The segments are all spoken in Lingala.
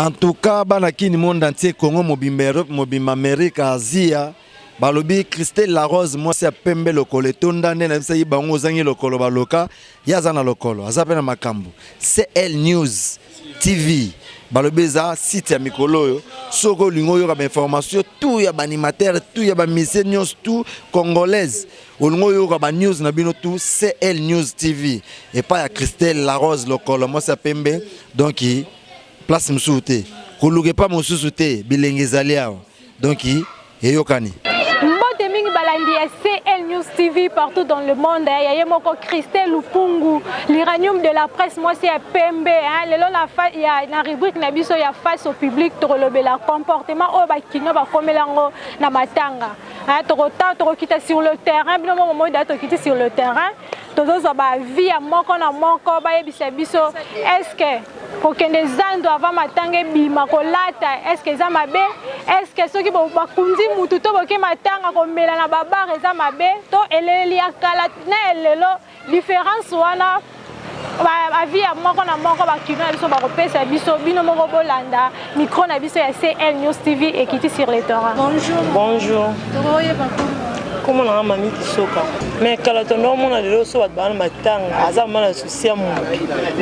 En tout cas, banaki ni monde entier Congo mobimba Europe mobimba Amérique Asia balobi Christelle Larose moi c'est pembe lokolo tonda nde na bisa yi bango zangi lokolo baloka yazana lokolo azape na makambo CL News TV balobi za site ya mikolo yo soko lingo yo ka information tout ya animateur tout ya ba mise news tout congolaise olingo yo ka ba news na bino tout CL News TV et pas ya Christelle Larose lokolo moi c'est pembe donc place msouté kuluke pa msouté bilenge zalia donc yokani mbote mingi balandi ya CL News TV partout dans le monde ya yemoko Christelle Lupungu l'iranium de la presse moi c'est pembe lelo na rubrique na biso ya face au public tolobela comportement o bakino ba komelango na matanga toko kita sur le terrain bino moment da tokiti sur le terrain tozo ba vie ya moko na moko ba yebisa biso est-ce que pour que les gens doivent matanga bima kolata est-ce que ça mabe est-ce que ceux qui bakundi mutu to boke matanga komela na babar eza mabe to eleli akala na elelo différence wana ba vie ya moko na moko bakino na biso bakopesa biso bino moko bolanda micro na biso ya CL News TV et qui sur le terrain. Bonjour. Comment on a mami soka mais kala tondo mona lelo so bat bana matanga azama na souci mu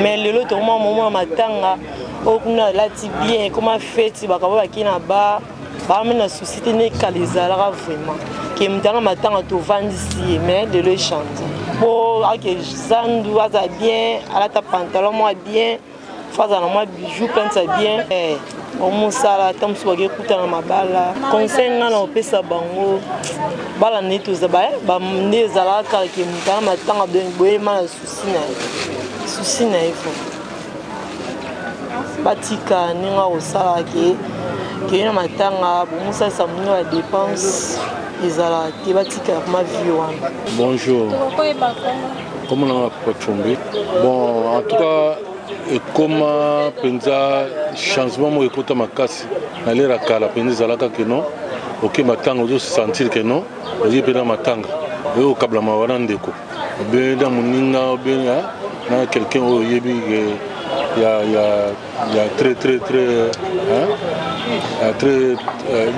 mais lelo to moment matanga okuna lati bien comment fête bakaba bakina ba na souci ne kalizala vraiment que mtanga matanga to vandisi mais lelo chante bo ake zandu aza bien ala ta pantalon moi bien faza na moi bijou pensa bien au musala tamsu bage kutana mabala conseil ngana opesa bango bala neto zaba ba ndezala ka ke mutana matanga boye mala souci na ifo batika ninga osala ke na matanga bo musa sa munyo la dépense ezala te batika ma vie wana. Bonjour. Comment on a pas bon en tout cas et comment penza changement mo ekota makasi na lera kala penza zalaka que non OK matanga ozo sentir que non ozo pena matanga o kabla mawana ndeko be da muninga be na quelqu'un o yebi il y a très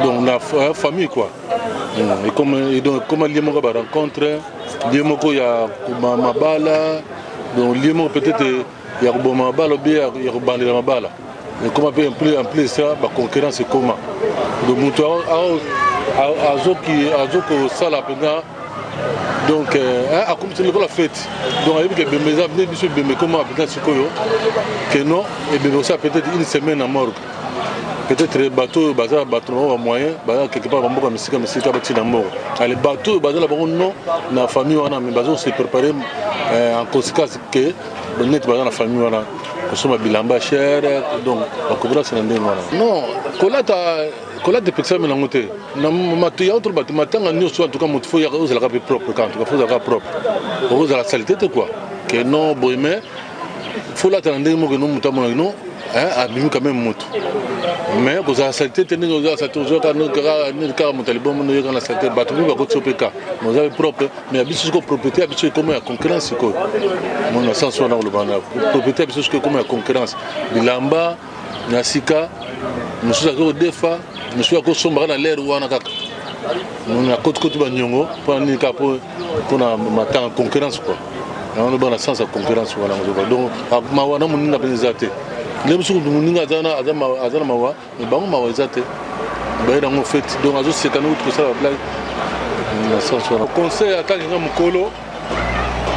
donc la famille quoi et comme liemo ka ba rencontre liemo ko ya mabala donc liemo peut-être il y a un bal il y a un bal mais comment en plus ça la concurrence c'est comment donc mutu azoko sala pena donc comme c'est la fête donc avec que bemeza venir biso bemé comment peut-être sikoyo que non et bien ça peut-être une semaine à morgue peut-être bateau bazar bateau moyen bazar quelque part bamboka misika bati na mort les bateaux bazar la non na famille wana mais bazar se préparer en conséquence que net bazar na famille wana kosoma bilamba cher donc bakobra c'est ndenge wana non kolata de personne na ngote na matu ya autre bâtiment tanga nyonso en tout cas motu fo ya ozala ka propre quand tout cas faut la propre ozala saleté quoi que non boime faut la tendre mo que non mutamo non abimi quand même moto mais ko za saleté tenir aux ça toujours quand nous car mon talibon no yo kana saleté batu ba ko tsopeka mo za propre mais abisu ko propriété abisu comme la concurrence ko mon sens wana le bana propriété abisu ko comme la concurrence bilamba nasika musuza ko defa musuza ko somba na l'air wana kaka on a côté ba nyongo pour ni ka pour na matanga concurrence quoi on a bon sens à concurrence wana donc ma wana muninga benezate les gens qui nous azana mawa mais bango mawa ezate ba dans fait donc azo c'est kanu tout ça la blague na sens wana conseil attaque nga mukolo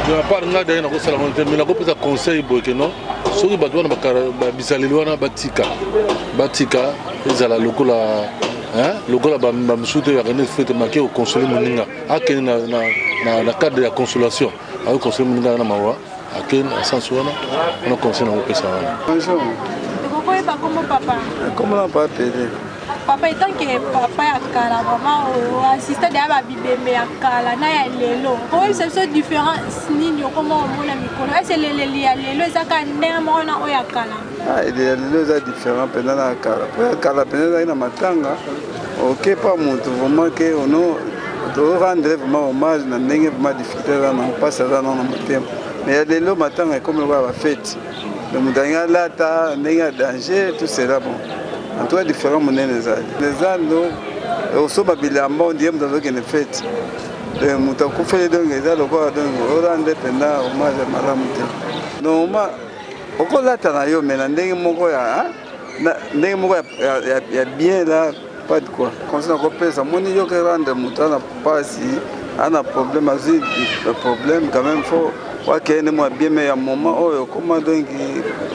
de la part nga d'ailleurs na ko sala monter mais na ko pesa conseil boy que non soki bato wana ba bisaleli wana batika ezala lokola lokola ba msuto ya rené fete maké au consoler moninga akene na cadre de la consolation au consoler moninga na mawa aken asansuana on a conseillé na opesa wana. Bonjour. Comment papa? Comment papa pédé? Papa étant que papa ya kala maman assistant de ba bibembe ya kala na ya lelo. Comment c'est so différent nini comment on a mikolo? Est-ce le ya lelo ezaka ndenge mo na o ya kala? Il y a lelo za différent pendant la kala. Kala pendant na matanga. OK pas monte vraiment que on doit rendre vraiment hommage na ndenge vraiment difficile na pas ça dans le thème. Mais lelo matanga comme le va fête. le moutanga lata ndenge danger tout cela bon en tout cas différent monene les ando oso babilamba on dit dans une fête muta kufele donc eza lokola donc orande penda hommage malamu te normalement okolata na yo mena ndenge moko ya bien là pas de quoi conseil kopesa moni yo ke rendre muta na pasi ana problème azui le problème quand même faut wakene moi bien mais à moment oyo comment donc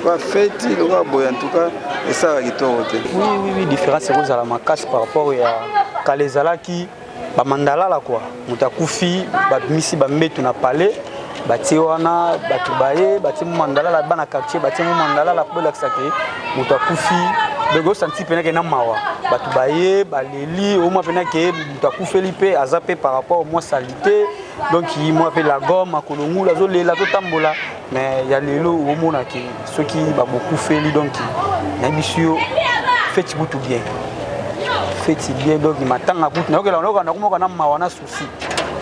quoi fête le quoi boy en tout cas et ça kitoko te oui différence c'est la makasi par rapport à kalezala qui ba mandala la quoi mutakufi ba misi ba mbetu na palais bati wana batu baye bati mandala la bana quartier bati mandala la ko lakisa ke mutakufi bego senti pena ke na mawa batu baye baleli au moins pena ke mutakufi lipe azape par rapport au moins salité donc il moi fait la gomme akolongu la zo lela to tambola mais ya lelo au mona ke ceux qui ba beaucoup fait li donc na bisio fait tout bien fait bien donc matanga kutu na okela na komoko na mawana souci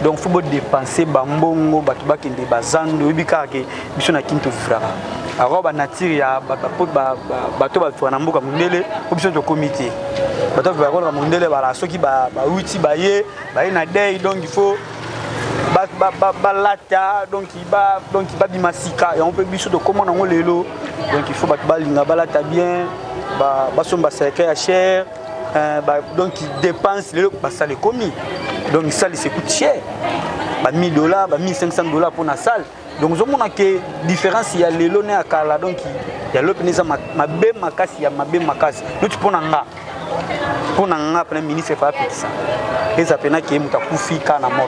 donc faut dépenser bambongo batu bakende bazando ebika ke biso na kinto fraka alors ba nature ya bato ba na mboka mundele biso to comité bato ba ko na mundele bala soki ba uti baye na day donc il faut lata donc ba bimasika et on peut biso to comment on lelo donc il faut bato balinga balata bien ba somba cercle à cher donc il dépense ça les commis donc ça ça coûte cher $1000 $1500 pour la salle donc je vois que différence il y a les lones à Kala donc il y a l'autre ma bé makasi il y a ma bé makasi l'autre pour nanga après ministre fait pas ça les appena qui muta kufi kana mort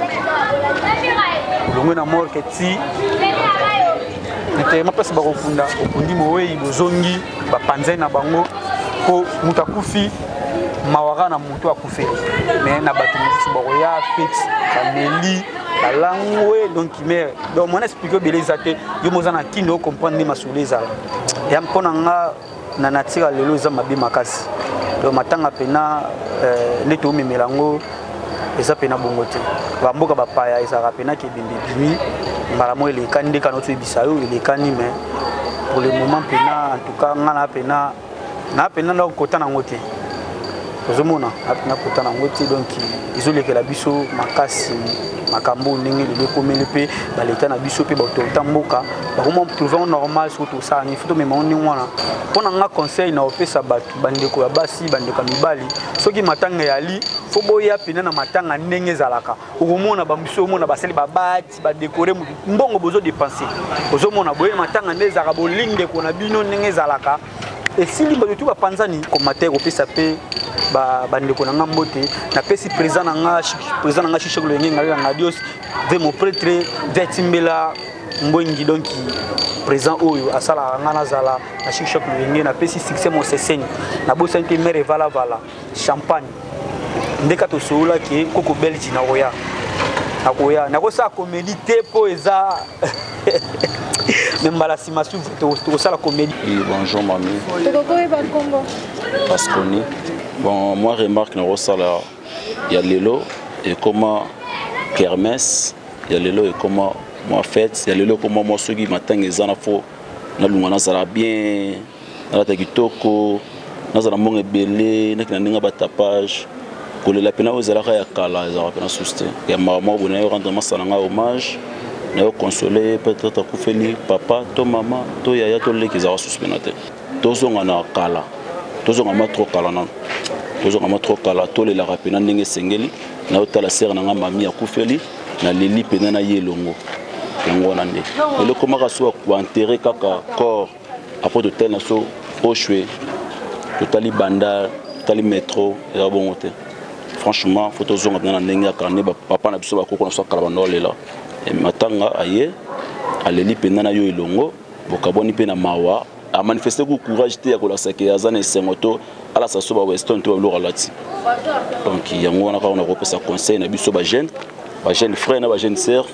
donc na mort que ti ma place ba kofunda okundi mowe bozongi ba panzai na bango ko muta kufi mawara na mutu akufeli mais na bato misi boya fixe kameli balangwe donc mais donc mon expliquer belezate yo mozana kindo comprendre ma souleza ya mpona nga na nature lelo za mabi makasi donc matanga pena neto memelango eza pena bongote bamboka bapaya eza pena ke bimbi mbala mo ele kandi kana to bisayo ele kandi mais pour le moment pena en tout cas nga na pena na kota na ngote ozomona apina kota na ngote donc izolekela biso makasi makambo ndenge le komele pe baleta na biso pe ba mboka ba comment trouver normal surtout ça il faut même on wana pona nga conseil na opesa batu bandeko ya basi bandeko mibali soki matanga yali fo boya pina na matanga ndenge zalaka okomona ba biso omona basali babati ba décorer mbongo bozo dépenser ozomona boye matanga ndeza ka bolinde ko na bino ndenge zalaka et si liba tout ba panzani commentaire opesa pe bandeko na ngambote na pesi président na chiche ko lengi ngala na dios ve mo prêtre vetimbela mbongi donc président oyo asala ngana zala na chiche ko lengi na pesi succès mo seseni na bosa nke mere vala champagne ndeka to soula ki koko belgi na roya akoya na ko sa comédie po eza même la simation to ça la comédie. Bonjour mamie. Parce qu'on est bon, moi remarque dans Rosala, il y a Lelo et comment kermesse, il y a Lelo et comment moi fête, il y a Lelo comment moi ceux qui m'attendent les anafo, na lumana sala bien, na ta kitoko, na sala monge belé, na kina ninga batapage, kole la pena aux alaka ya kala, za pena souste. Ya maman bonne rendre ma salanga hommage, na consoler peut-être kufeli papa, to maman, to yaya to le ki za suspendate. Tozonga na kala. Tozonga ma trop kala nan. Tozonga ma trop kala to le la rapena ndenge sengeli na otala sere na mami ya kufeli na leli pena na yelongo. Yango nande. Le komaka so ko enterrer kaka corps après de tel na so oshwe. Totali banda, totali métro et bon hôtel. Franchement, faut tozonga na ndenge ka ne papa na biso ba ko na so kala bando lela. Et matanga aye aleli pena na yo elongo bokaboni pena mawa a manifester ku courage te ya ko la sake azana sengoto ala sa soba weston to lo relati donc yango na ka on a repesa conseil na biso ba jeune frère na ba jeune sœur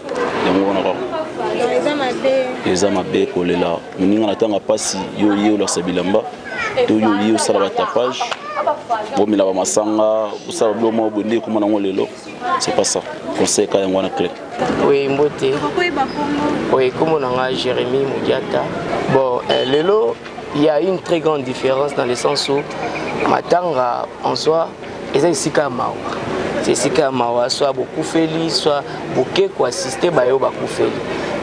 yango na ka eza mabe ko lela muninga na tanga pasi yo la sabilamba toyoyi osala batapage bomela bamasanga osala bilo mwa bonde ekoma nango lelo c'est pas ça conseil ka yango wana clé. Oui, mbote. Oui, comme on a Jérémy Moudiata. Bon, lelo, il y a une très grande différence dans le sens où matanga en soi, ils ont sika mawa. C'est sika mawa, soit beaucoup feli, soit beaucoup quoi assister bayo beaucoup feli.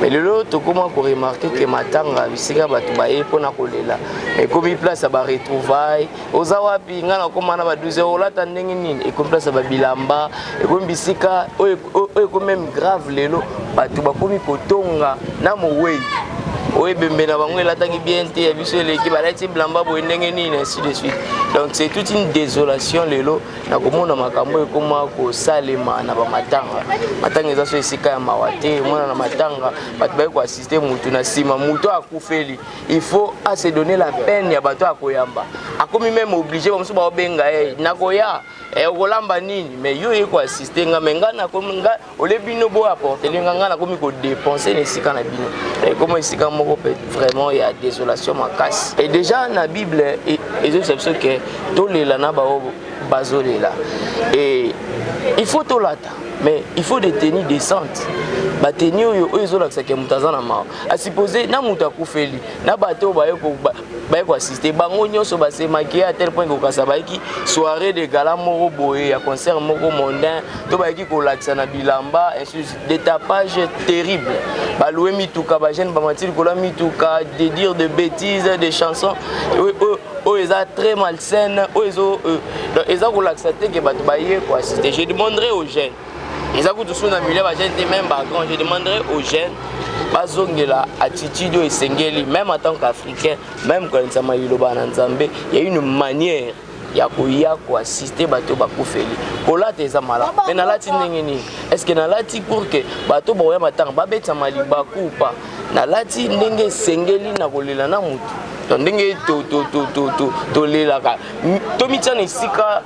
Mais lelo, tu commences à remarquer que matanga bisika batu baye pona kolela. Et comme il place à ba retrouvailles, aux awapi ngana comme na ba 12 € là tandenge nini, et comme place à ba bilamba, et comme bisika o même grave lelo, batu ba komi kotonga na mowe. Oui, mais la banque là tangi bien té abiso l'équipe ba lati blamba bo ndenge nini ainsi de suite. Donc c'est toute une désolation lelo na komona makambo ekoma ko salema na ba matanga. Matanga eza so esika ya mawate, mona na matanga, batu ba ko assister mutu na sima, mutu akufeli. Il faut à se donner la peine ya batu akoyamba. Akomi même obligé ba ba benga nakoya okolamba nini mais yo eko assister nga menga na kominga olebino bo apporter nga na komi ko dépenser nesika na bino. Et comment esika vraiment il y a désolation makasi. Et déjà dans la Bible et je sais que tous les lana bazolela et il faut tout lata mais il faut des tenues décentes. Ba tenue yo ezola que mutazana ma a supposer na muta kufeli na bato ba ko assister bango nyonso ba se maquiller à tel point que kasa ba ki soirée de gala moko boye ya concert moko mondain to ba ki ko lakisa na bilamba des tapages terribles ba louer mituka ba jeune ba matil ko la mituka de dire de bêtises des chansons ils ont très malsaines ils ont ko lakisa te que bato ba ye ko assister. Je demanderai aux jeunes ils ont tout sur na milieu ba jeune même ba grand. Je demanderai aux jeunes bazongela attitude et sengeli même en tant qu'Africain même quand nsama yiloba na Nzambe il y a une manière ya ko assister bato ba kufeli kolata eza mala mais na lati ndenge ni est-ce que na lati pour que bato ba ya matanga ba betsa maliba kupa na lati ndenge sengeli na kolela na mutu donc ndenge to lela ka to mitana isika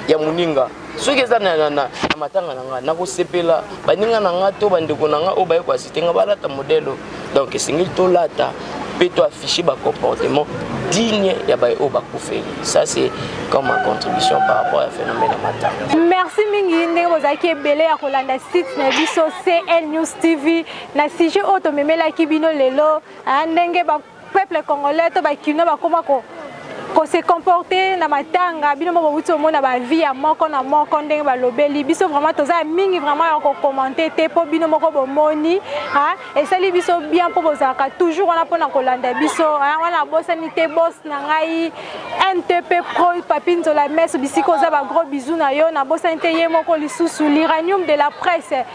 ya muninga soki eza na matanga nanga na kosepela baninga nanga to bandeko nanga o baye ko assister nga balata modelo donc singil to lata pe to afficher ba comportement digne ya baye o bakufeli. Ça c'est comme ma contribution par rapport au phénomène matanga. Merci mingi ndenge bozaki ebele ya kolanda site na biso CL News TV na sujet auto memela ki bino lelo ndenge ba peuple congolais to ba kino ba koma ko se comporter na matanga bino mo buto mona ba vie ya moko na moko ndenge ba lobeli biso vraiment toza mingi vraiment ya ko commenter te po bino moko bomoni et sali biso bien po bozaka toujours on a pona kolanda biso wana bosani te boss na ngai NTP Pro Papinzo la messe bisiko za ba gros bisous na yo na bosani te ye moko lisusu l'Iranium de la presse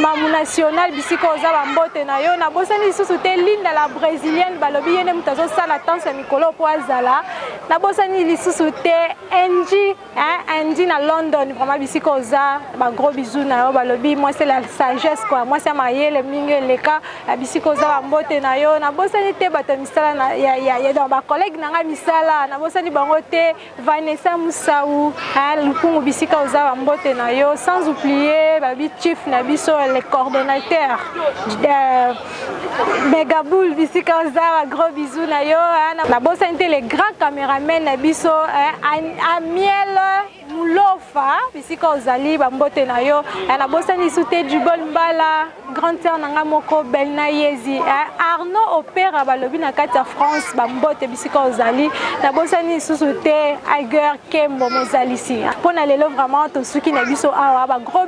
Mamu national bisiko za ba mbote na yo na bosani lisusu te Linda la brésilienne balobi yene mutazo sala danse mikolo po azala na bosani lisusu te Angie na London vraiment bisiko za ba gros bisous na yo balobi moi c'est la sagesse quoi moi c'est mayele mingi leka bisiko za ba mbote na yo na bosani te bato misala na ya dans ba collègue na nga misala na bosani bango te Vanessa Moussaou lupungu bisiko za ba mbote na yo sans oublier babi chief na biso les coordonnateurs Megaboul bisika za gros bisous na yo na bosani te les grands caméramans na biso Amiel Moulofa bisika ozali ba mbote na yo na bosani sute Djubol Mbala grand sœur nanga moko Belna Yezi Arnaud opéra balobi na kati ya France ba mbote bisika ozali na bosani sute Aiger Kembo mozali si pona lelo vraiment to suki na biso awa ba gros